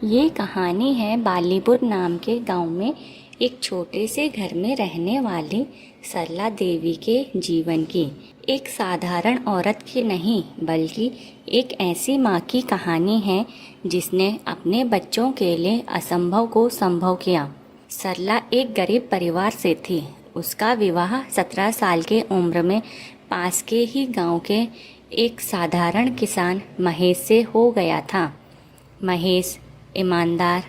ये कहानी है बालीपुर नाम के गांव में एक छोटे से घर में रहने वाली सरला देवी के जीवन की। एक साधारण औरत की नहीं बल्कि एक ऐसी माँ की कहानी है जिसने अपने बच्चों के लिए असंभव को संभव किया। सरला एक गरीब परिवार से थी। उसका विवाह 17 साल के उम्र में पास के ही गांव के एक साधारण किसान महेश से हो गया था। महेश ईमानदार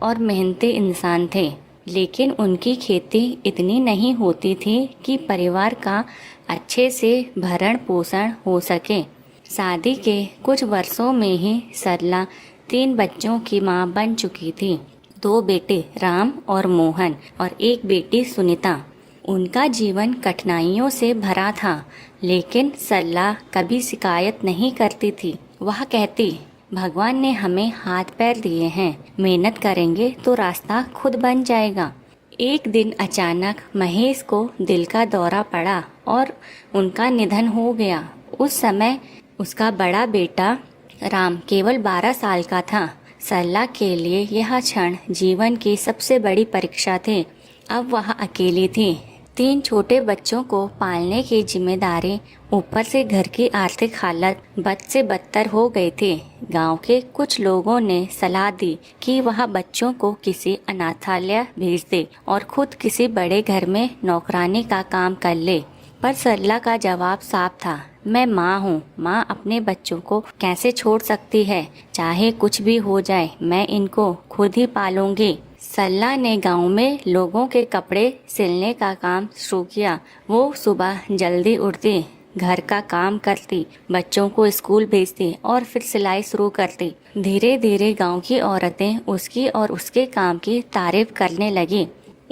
और मेहनती इंसान थे, लेकिन उनकी खेती इतनी नहीं होती थी कि परिवार का अच्छे से भरण पोषण हो सके। शादी के कुछ वर्षों में ही सरला 3 बच्चों की मां बन चुकी थी। 2 बेटे राम और मोहन और एक बेटी सुनीता। उनका जीवन कठिनाइयों से भरा था, लेकिन सरला कभी शिकायत नहीं करती थी। वह कहती, भगवान ने हमें हाथ पैर दिए हैं, मेहनत करेंगे तो रास्ता खुद बन जाएगा। एक दिन अचानक महेश को दिल का दौरा पड़ा और उनका निधन हो गया। उस समय उसका बड़ा बेटा राम केवल 12 साल का था। सरला के लिए यह क्षण जीवन की सबसे बड़ी परीक्षा थी। अब वह अकेली थी। 3 छोटे बच्चों को पालने की जिम्मेदारी, ऊपर से घर की आर्थिक हालत बद से बदतर हो गई थी। गांव के कुछ लोगों ने सलाह दी कि वह बच्चों को किसी अनाथालय भेज दे और खुद किसी बड़े घर में नौकरानी का काम कर ले। पर सरला का जवाब साफ था, मैं माँ हूँ। माँ अपने बच्चों को कैसे छोड़ सकती है? चाहे कुछ भी हो जाए, मैं इनको खुद ही पालूंगी। सरला ने गांव में लोगों के कपड़े सिलने का काम शुरू किया। वो सुबह जल्दी उठती, घर का काम करती, बच्चों को स्कूल भेजती और फिर सिलाई शुरू करती। धीरे धीरे गांव की औरतें उसकी और उसके काम की तारीफ करने लगी।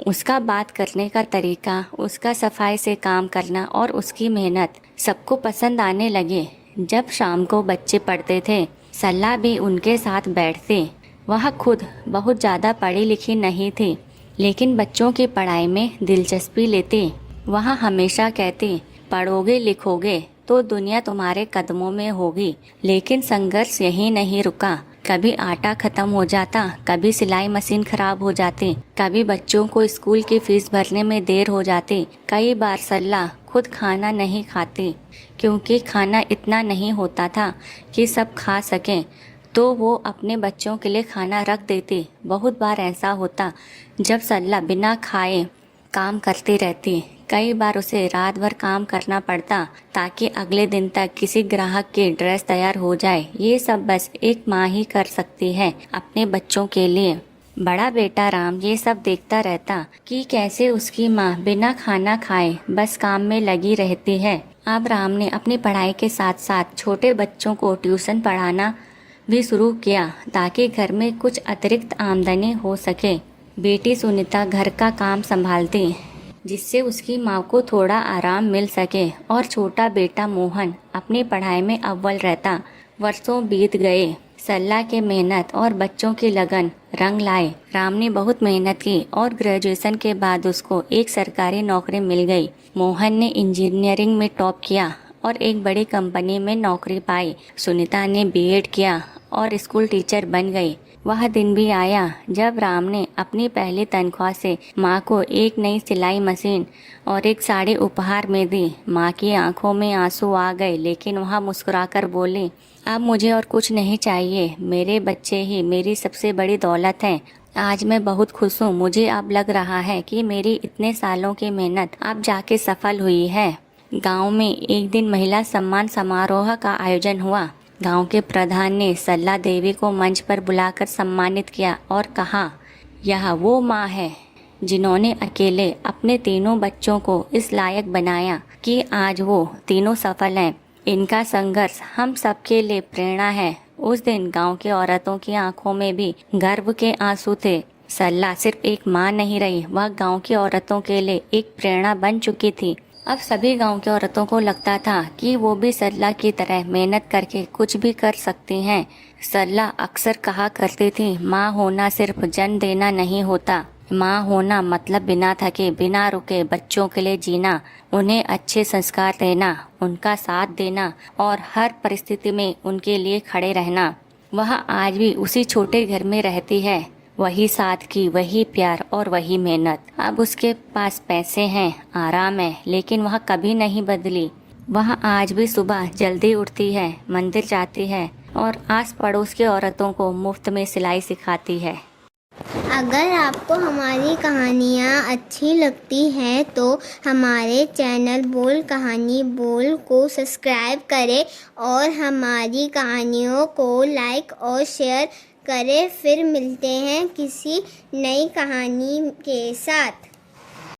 उसका बात करने का तरीका, उसका सफाई से काम करना और उसकी मेहनत सबको पसंद आने लगे। जब शाम को बच्चे पढ़ते थे, सरला भी उनके साथ बैठती। वह खुद बहुत ज़्यादा पढ़ी लिखी नहीं थी, लेकिन बच्चों की पढ़ाई में दिलचस्पी लेती। वह हमेशा कहती, पढ़ोगे लिखोगे तो दुनिया तुम्हारे कदमों में होगी। लेकिन संघर्ष यही नहीं रुका। कभी आटा खत्म हो जाता, कभी सिलाई मशीन खराब हो जाती, कभी बच्चों को स्कूल की फीस भरने में देर हो जाती। कई बार सरला खुद खाना नहीं खाती, क्योंकि खाना इतना नहीं होता था कि सब खा सकें, तो वो अपने बच्चों के लिए खाना रख देती। बहुत बार ऐसा होता जब सरला बिना खाए काम करती रहती। कई बार उसे रात भर काम करना पड़ता ताकि अगले दिन तक किसी ग्राहक की ड्रेस तैयार हो जाए। ये सब बस एक माँ ही कर सकती है अपने बच्चों के लिए। बड़ा बेटा राम ये सब देखता रहता कि कैसे उसकी माँ बिना खाना खाए बस काम में लगी रहती है। अब राम ने अपनी पढ़ाई के साथ साथ छोटे बच्चों को ट्यूशन पढ़ाना भी शुरू किया ताकि घर में कुछ अतिरिक्त आमदनी हो सके। बेटी सुनीता घर का काम संभालती, जिससे उसकी माँ को थोड़ा आराम मिल सके, और छोटा बेटा मोहन अपनी पढ़ाई में अव्वल रहता। वर्षों बीत गए। सरला के मेहनत और बच्चों की लगन रंग लाए। राम ने बहुत मेहनत की और ग्रेजुएशन के बाद उसको एक सरकारी नौकरी मिल गई। मोहन ने इंजीनियरिंग में टॉप किया और एक बड़ी कंपनी में नौकरी पाई। सुनीता ने बीएड किया और स्कूल टीचर बन गई। वह दिन भी आया जब राम ने अपनी पहली तनख्वाह से माँ को एक नई सिलाई मशीन और एक साड़ी उपहार में दी। माँ की आंखों में आंसू आ गए, लेकिन वह मुस्कुराकर बोली, अब मुझे और कुछ नहीं चाहिए। मेरे बच्चे ही मेरी सबसे बड़ी दौलत हैं। आज मैं बहुत खुश हूँ। मुझे अब लग रहा है कि मेरी इतने सालों की मेहनत अब जाके सफल हुई है। गांव में एक दिन महिला सम्मान समारोह का आयोजन हुआ। गांव के प्रधान ने सरला देवी को मंच पर बुलाकर सम्मानित किया और कहा, यह वो माँ है जिन्होंने अकेले अपने तीनों बच्चों को इस लायक बनाया कि आज वो तीनों सफल हैं। इनका संघर्ष हम सबके लिए प्रेरणा है। उस दिन गांव की औरतों की आंखों में भी गर्व के आंसू थे। सरला सिर्फ एक माँ नहीं रही, वह गांव की औरतों के लिए एक प्रेरणा बन चुकी थी। अब सभी गांव की औरतों को लगता था कि वो भी सरला की तरह मेहनत करके कुछ भी कर सकती हैं। सरला अक्सर कहा करती थी, माँ होना सिर्फ जन्म देना नहीं होता। माँ होना मतलब बिना थके बिना रुके बच्चों के लिए जीना, उन्हें अच्छे संस्कार देना, उनका साथ देना और हर परिस्थिति में उनके लिए खड़े रहना। वह आज भी उसी छोटे घर में रहती है। वही सादगी, वही प्यार और वही मेहनत। अब उसके पास पैसे हैं, आराम है, लेकिन वह कभी नहीं बदली। वह आज भी सुबह जल्दी उठती है, मंदिर जाती है और आस पड़ोस की औरतों को मुफ्त में सिलाई सिखाती है। अगर आपको हमारी कहानियाँ अच्छी लगती हैं तो हमारे चैनल बोल कहानी बोल को सब्सक्राइब करें और हमारी कहानियों को लाइक और शेयर करें। फिर मिलते हैं किसी नई कहानी के साथ।